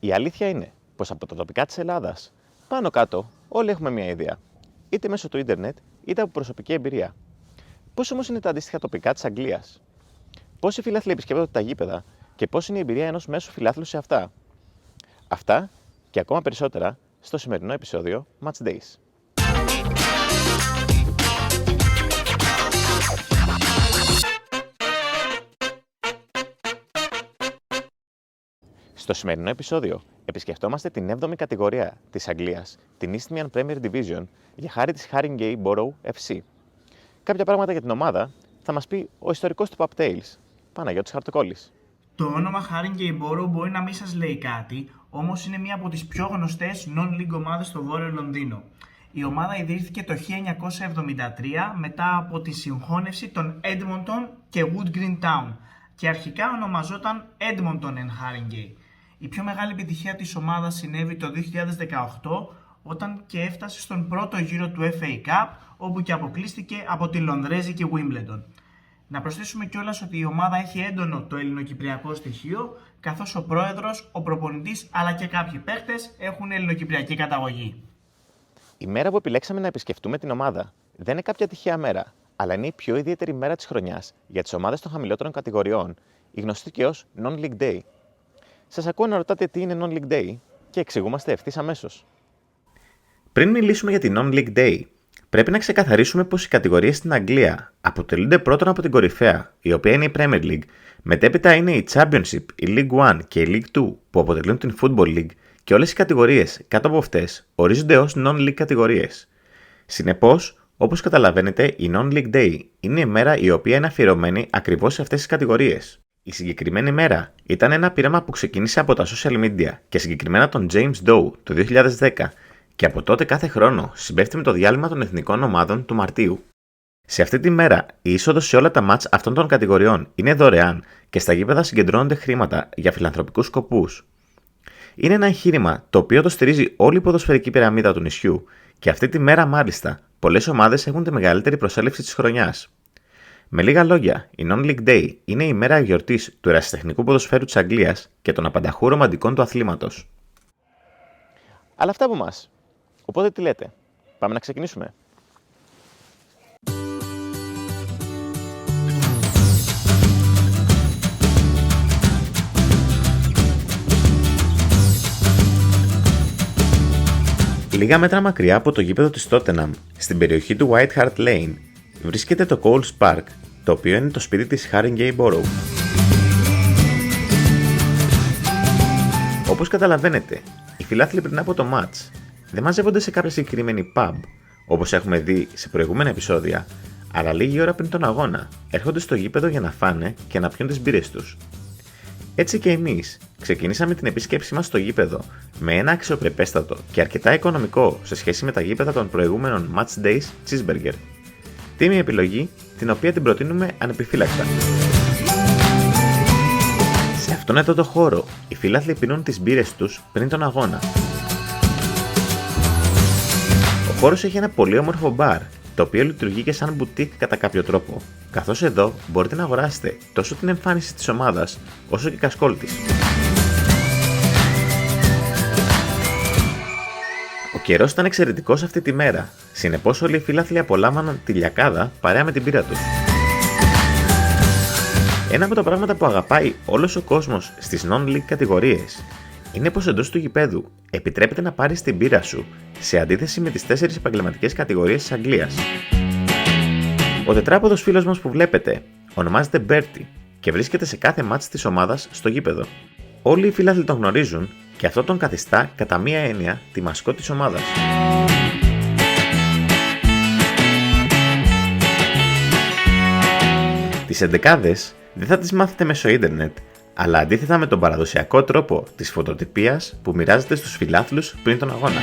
Η αλήθεια είναι πως από τα τοπικά της Ελλάδας, πάνω κάτω, όλοι έχουμε μια ιδέα. Είτε μέσω του ίντερνετ, είτε από προσωπική εμπειρία. Πώς όμως είναι τα αντίστοιχα τοπικά της Αγγλίας? Πόσοι φιλάθλοι επισκέπτονται τα γήπεδα και πώς είναι η εμπειρία ενός μέσου φιλάθλου σε αυτά? Αυτά και ακόμα περισσότερα στο σημερινό επεισόδιο Match Days. Στο σημερινό επεισόδιο επισκεφτόμαστε την 7η κατηγορία της Αγγλίας, την Isthmian Premier Division, για χάρη της Haringey Borough FC. Κάποια πράγματα για την ομάδα θα μας πει ο ιστορικός του Pub Tales, Παναγιώτης Χαρτοκόλλης. Το όνομα Haringey Borough μπορεί να μην σας λέει κάτι, όμως είναι μία από τις πιο γνωστές non-league ομάδες στο Βόρειο Λονδίνο. Η ομάδα ιδρύθηκε το 1973 μετά από τη συγχώνευση των Edmonton και Wood Green Town και αρχικά ονομαζόταν Edmonton and Haringey. Η πιο μεγάλη επιτυχία της ομάδας συνέβη το 2018 όταν και έφτασε στον πρώτο γύρο του FA Cup, όπου και αποκλείστηκε από τη Λονδρέζικη Wimbledon. Να προσθέσουμε κιόλας ότι η ομάδα έχει έντονο το ελληνοκυπριακό στοιχείο, καθώς ο πρόεδρος, ο προπονητής αλλά και κάποιοι παίχτες έχουν ελληνοκυπριακή καταγωγή. Η μέρα που επιλέξαμε να επισκεφτούμε την ομάδα δεν είναι κάποια τυχαία μέρα, αλλά είναι η πιο ιδιαίτερη μέρα της χρονιάς για τις ομάδες των χαμηλότερων κατηγοριών, η γνωστή και ως Non-League Day. Σας ακούω να ρωτάτε τι είναι Non-League Day και εξηγούμαστε ευθύς αμέσως. Πριν μιλήσουμε για την Non-League Day, πρέπει να ξεκαθαρίσουμε πως οι κατηγορίες στην Αγγλία αποτελούνται πρώτον από την κορυφαία, η οποία είναι η Premier League, μετέπειτα είναι η Championship, η League One και η League Two που αποτελούν την Football League και όλες οι κατηγορίες κάτω από αυτές ορίζονται ως Non-League κατηγορίες. Συνεπώς, όπως καταλαβαίνετε, η Non-League Day είναι η μέρα η οποία είναι αφιερωμένη ακριβώς σε αυτές τις κατηγορίες. Η συγκεκριμένη μέρα ήταν ένα πείραμα που ξεκίνησε από τα social media και συγκεκριμένα τον James Doe το 2010 και από τότε κάθε χρόνο συμπέφτει με το διάλειμμα των εθνικών ομάδων του Μαρτίου. Σε αυτή τη μέρα, η είσοδος σε όλα τα μάτς αυτών των κατηγοριών είναι δωρεάν και στα γήπεδα συγκεντρώνονται χρήματα για φιλανθρωπικούς σκοπούς. Είναι ένα εγχείρημα το οποίο το στηρίζει όλη η ποδοσφαιρική πυραμίδα του νησιού και αυτή τη μέρα μάλιστα πολλές ομάδες έχουν τη μεγαλύτερη προσέλευση της χρονιάς. Με λίγα λόγια, η Non-League Day είναι η μέρα γιορτής του ερασιτεχνικού ποδοσφαίρου της Αγγλίας και των απανταχού ρομαντικών του αθλήματος. Αλλά αυτά από μας. Οπότε τι λέτε, πάμε να ξεκινήσουμε. Λίγα μέτρα μακριά από το γήπεδο της Tottenham, στην περιοχή του White Hart Lane, βρίσκεται το Coles Park, το οποίο είναι το σπίτι της Haringey Borough. Όπως καταλαβαίνετε, οι φιλάθλοι πριν από το match δεν μαζεύονται σε κάποια συγκεκριμένη pub, όπως έχουμε δει σε προηγούμενα επεισόδια, αλλά λίγη ώρα πριν τον αγώνα έρχονται στο γήπεδο για να φάνε και να πιούν τις μπύρες τους. Έτσι και εμείς ξεκινήσαμε την επίσκεψή μας στο γήπεδο με ένα αξιοπρεπέστατο και αρκετά οικονομικό σε σχέση με τα γήπεδα των προηγούμενων Match Days Cheeseburger. Τίμη επιλογή, την οποία την προτείνουμε ανεπιφύλακτα. Σε αυτόν εδώ το χώρο, οι φιλάθλοι πίνουν τις μπύρες τους πριν τον αγώνα. Ο χώρος έχει ένα πολύ όμορφο μπαρ, το οποίο λειτουργεί και σαν μπουτίκ κατά κάποιο τρόπο, καθώς εδώ μπορείτε να αγοράσετε τόσο την εμφάνιση της ομάδας, όσο και κασκόλ της. Ο καιρός ήταν εξαιρετικός αυτή τη μέρα, συνεπώς όλοι οι φιλάθλοι απολάμβαναν τη λιακάδα παρέα με την μπύρα τους. Ένα από τα πράγματα που αγαπάει όλος ο κόσμος στις non-league κατηγορίες είναι πως εντός του γηπέδου επιτρέπεται να πάρεις την μπύρα σου σε αντίθεση με τις 4 επαγγελματικές κατηγορίες της Αγγλίας. Ο τετράποδος φίλος μας που βλέπετε ονομάζεται Bertie και βρίσκεται σε κάθε μάτς της ομάδας στο γήπεδο. Όλοι οι φιλάθλοι τον γνωρίζουν και αυτό τον καθιστά κατά μία έννοια τη μασκότ της ομάδας. Τις εντεκάδες δεν θα τις μάθετε μέσω ίντερνετ, αλλά αντίθετα με τον παραδοσιακό τρόπο της φωτοτυπίας που μοιράζεται στους φιλάθλους πριν τον αγώνα.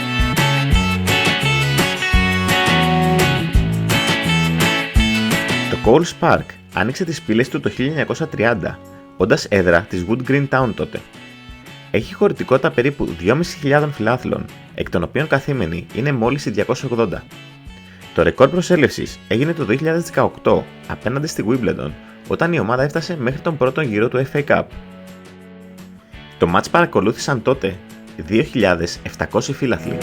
Το Coles Park άνοιξε τις πύλες του το 1930, όντας έδρα της Wood Green Town τότε. Έχει χωρητικότητα περίπου 2.500 φιλάθλων, εκ των οποίων καθήμενοι είναι μόλις οι 280. Το ρεκόρ προσέλευσης έγινε το 2018 απέναντι στη Wimbledon, όταν η ομάδα έφτασε μέχρι τον πρώτο γύρο του FA Cup. Το match παρακολούθησαν τότε 2.700 φύλαθλοι.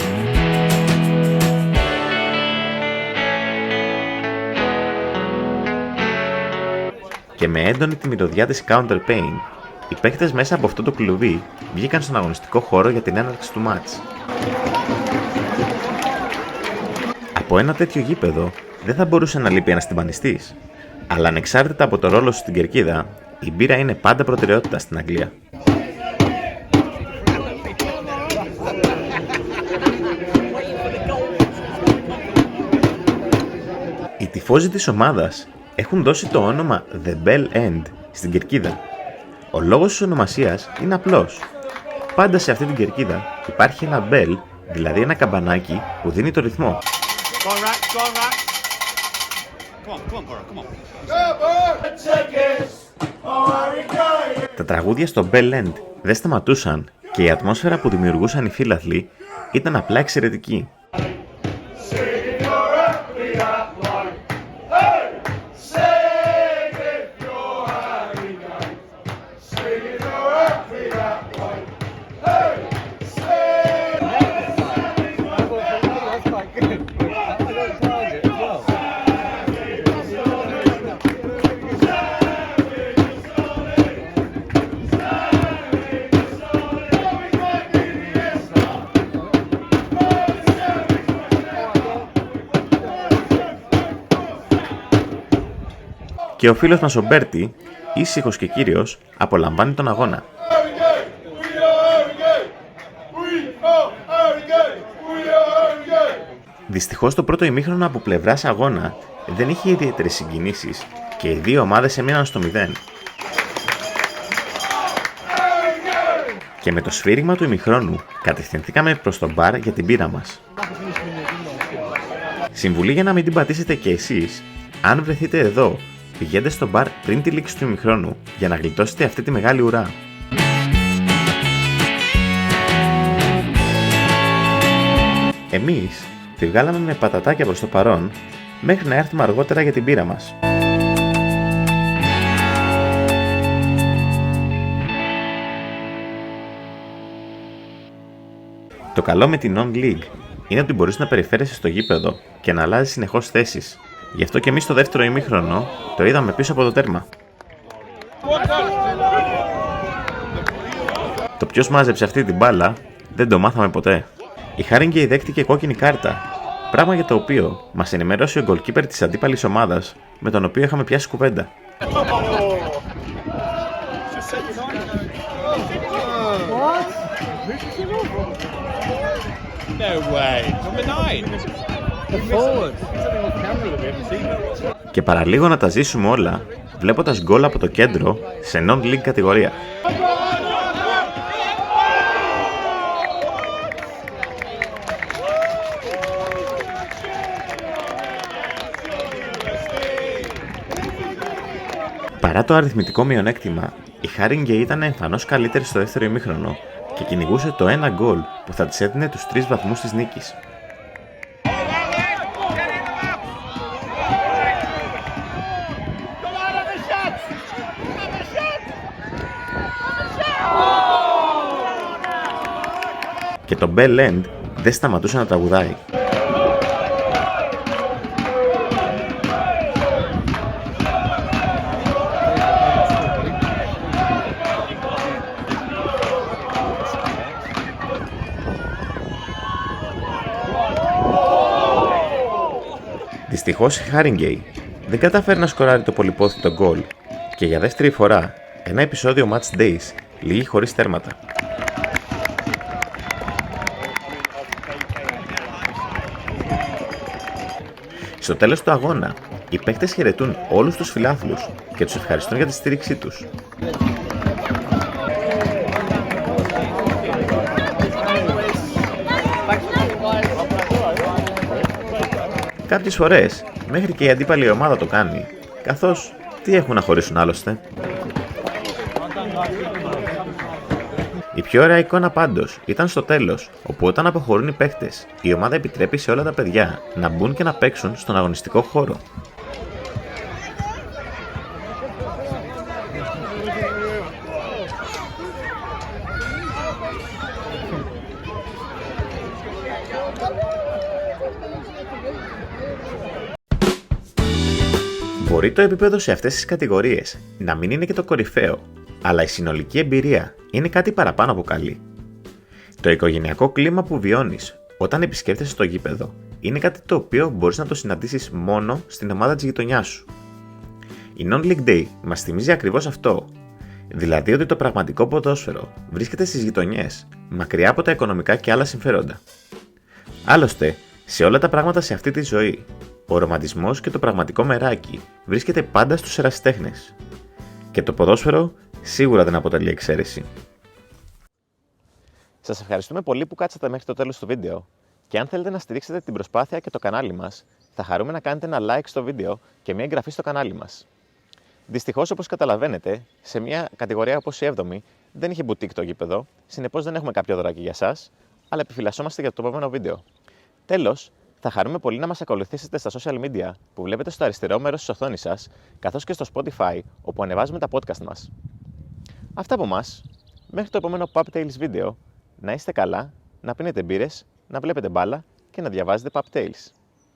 Και με έντονη τη μυρωδιά της Counter Pain, οι παίκτες μέσα από αυτό το κλουβί βγήκαν στον αγωνιστικό χώρο για την έναρξη του μάτς. Από ένα τέτοιο γήπεδο δεν θα μπορούσε να λείπει ένας τυμπανιστής, αλλά ανεξάρτητα από το ρόλο σου στην κερκίδα, η μπύρα είναι πάντα προτεραιότητα στην Αγγλία. Οι τυφώζοι της ομάδας έχουν δώσει το όνομα The Bell End στην κερκίδα. Ο λόγος της ονομασίας είναι απλός. Πάντα σε αυτή την κερκίδα υπάρχει ένα bell, δηλαδή ένα καμπανάκι που δίνει το ρυθμό. Τα τραγούδια στο Bell End δεν σταματούσαν και η ατμόσφαιρα που δημιουργούσαν οι φύλαθλοι ήταν απλά εξαιρετική. Και ο φίλος μας ο Μπέρτι, ήσυχος και κύριος, απολαμβάνει τον αγώνα. Δυστυχώς το πρώτο ημίχρονο από πλευράς αγώνα δεν είχε ιδιαίτερες συγκινήσεις και οι δύο ομάδες έμειναν στο 0. Και με το σφύριγμα του ημιχρόνου κατευθυνθήκαμε προς το μπαρ για την μπύρα μας. Συμβουλή για να μην την πατήσετε κι εσείς: αν βρεθείτε εδώ, πηγαίνετε στο μπαρ πριν τη λήξη του ημιχρόνου για να γλιτώσετε αυτή τη μεγάλη ουρά. Εμείς τη βγάλαμε με πατατάκια προς το παρόν μέχρι να έρθουμε αργότερα για την μπύρα μας. Το καλό με την Non-League είναι ότι μπορείς να περιφέρεσαι στο γήπεδο και να αλλάζεις συνεχώς θέσεις. Γι' αυτό και εμείς στο δεύτερο ημίχρονο το είδαμε πίσω από το τέρμα. Το ποιος μάζεψε αυτή την μπάλα δεν το μάθαμε ποτέ. Η Haringey δέχτηκε κόκκινη κάρτα, πράγμα για το οποίο μας ενημέρωσε ο γκολκίπερ της αντίπαλης ομάδας, με τον οποίο είχαμε πιάσει κουβέντα. Και παραλίγο να τα ζήσουμε όλα, βλέποντας γκολ από το κέντρο σε non-league κατηγορία. Παρά το αριθμητικό μειονέκτημα, η Haringey ήταν εμφανώς καλύτερη στο δεύτερο ημίχρονο και κυνηγούσε το ένα γκολ που θα της έδινε τους 3 βαθμούς της νίκης. Και το Bell End δεν σταματούσε να τραγουδάει. Δυστυχώς η Haringey δεν κατάφερε να σκοράρει το πολυπόθητο γκολ και για δεύτερη φορά ένα επεισόδιο Match Days λήγει χωρίς τέρματα. Στο τέλος του αγώνα, οι παίκτες χαιρετούν όλους τους φιλάθλους και τους ευχαριστούν για τη στήριξή τους. Κάποιες φορές, μέχρι και η αντίπαλη ομάδα το κάνει, καθώς τι έχουν να χωρίσουν άλλωστε. Η πιο ωραία εικόνα πάντως ήταν στο τέλος, όπου όταν αποχωρούν οι παίκτες, η ομάδα επιτρέπει σε όλα τα παιδιά να μπουν και να παίξουν στον αγωνιστικό χώρο. Μπορεί το επίπεδο σε αυτές τις κατηγορίες να μην είναι και το κορυφαίο, αλλά η συνολική εμπειρία είναι κάτι παραπάνω από καλή. Το οικογενειακό κλίμα που βιώνεις όταν επισκέφτεσαι το γήπεδο είναι κάτι το οποίο μπορείς να το συναντήσεις μόνο στην ομάδα της γειτονιάς σου. Η Non-League Day μας θυμίζει ακριβώς αυτό, δηλαδή ότι το πραγματικό ποδόσφαιρο βρίσκεται στις γειτονιές, μακριά από τα οικονομικά και άλλα συμφέροντα. Άλλωστε, σε όλα τα πράγματα σε αυτή τη ζωή, ο ρομαντισμός και το πραγματικό μεράκι βρίσκεται πάντα στους ερασιτέχνες. Και το ποδόσφαιρο σίγουρα δεν αποτελεί εξαίρεση. Σας ευχαριστούμε πολύ που κάτσατε μέχρι το τέλος του βίντεο και αν θέλετε να στηρίξετε την προσπάθεια και το κανάλι μας, θα χαρούμε να κάνετε ένα like στο βίντεο και μια εγγραφή στο κανάλι μας. Δυστυχώς, όπως καταλαβαίνετε, σε μια κατηγορία όπως η 7η δεν είχε boutique το γήπεδο, συνεπώς δεν έχουμε κάποιο δωράκι για σας, αλλά επιφυλασσόμαστε για το επόμενο βίντεο. Τέλος, θα χαρούμε πολύ να μας ακολουθήσετε στα social media που βλέπετε στο αριστερό μέρος της οθόνης σας, καθώς και στο Spotify, όπου ανεβάζουμε τα podcast μας. Αυτά από μας. Μέχρι το επόμενο Pub Tales βίντεο, να είστε καλά, να πίνετε μπύρες, να βλέπετε μπάλα και να διαβάζετε Pub Tales.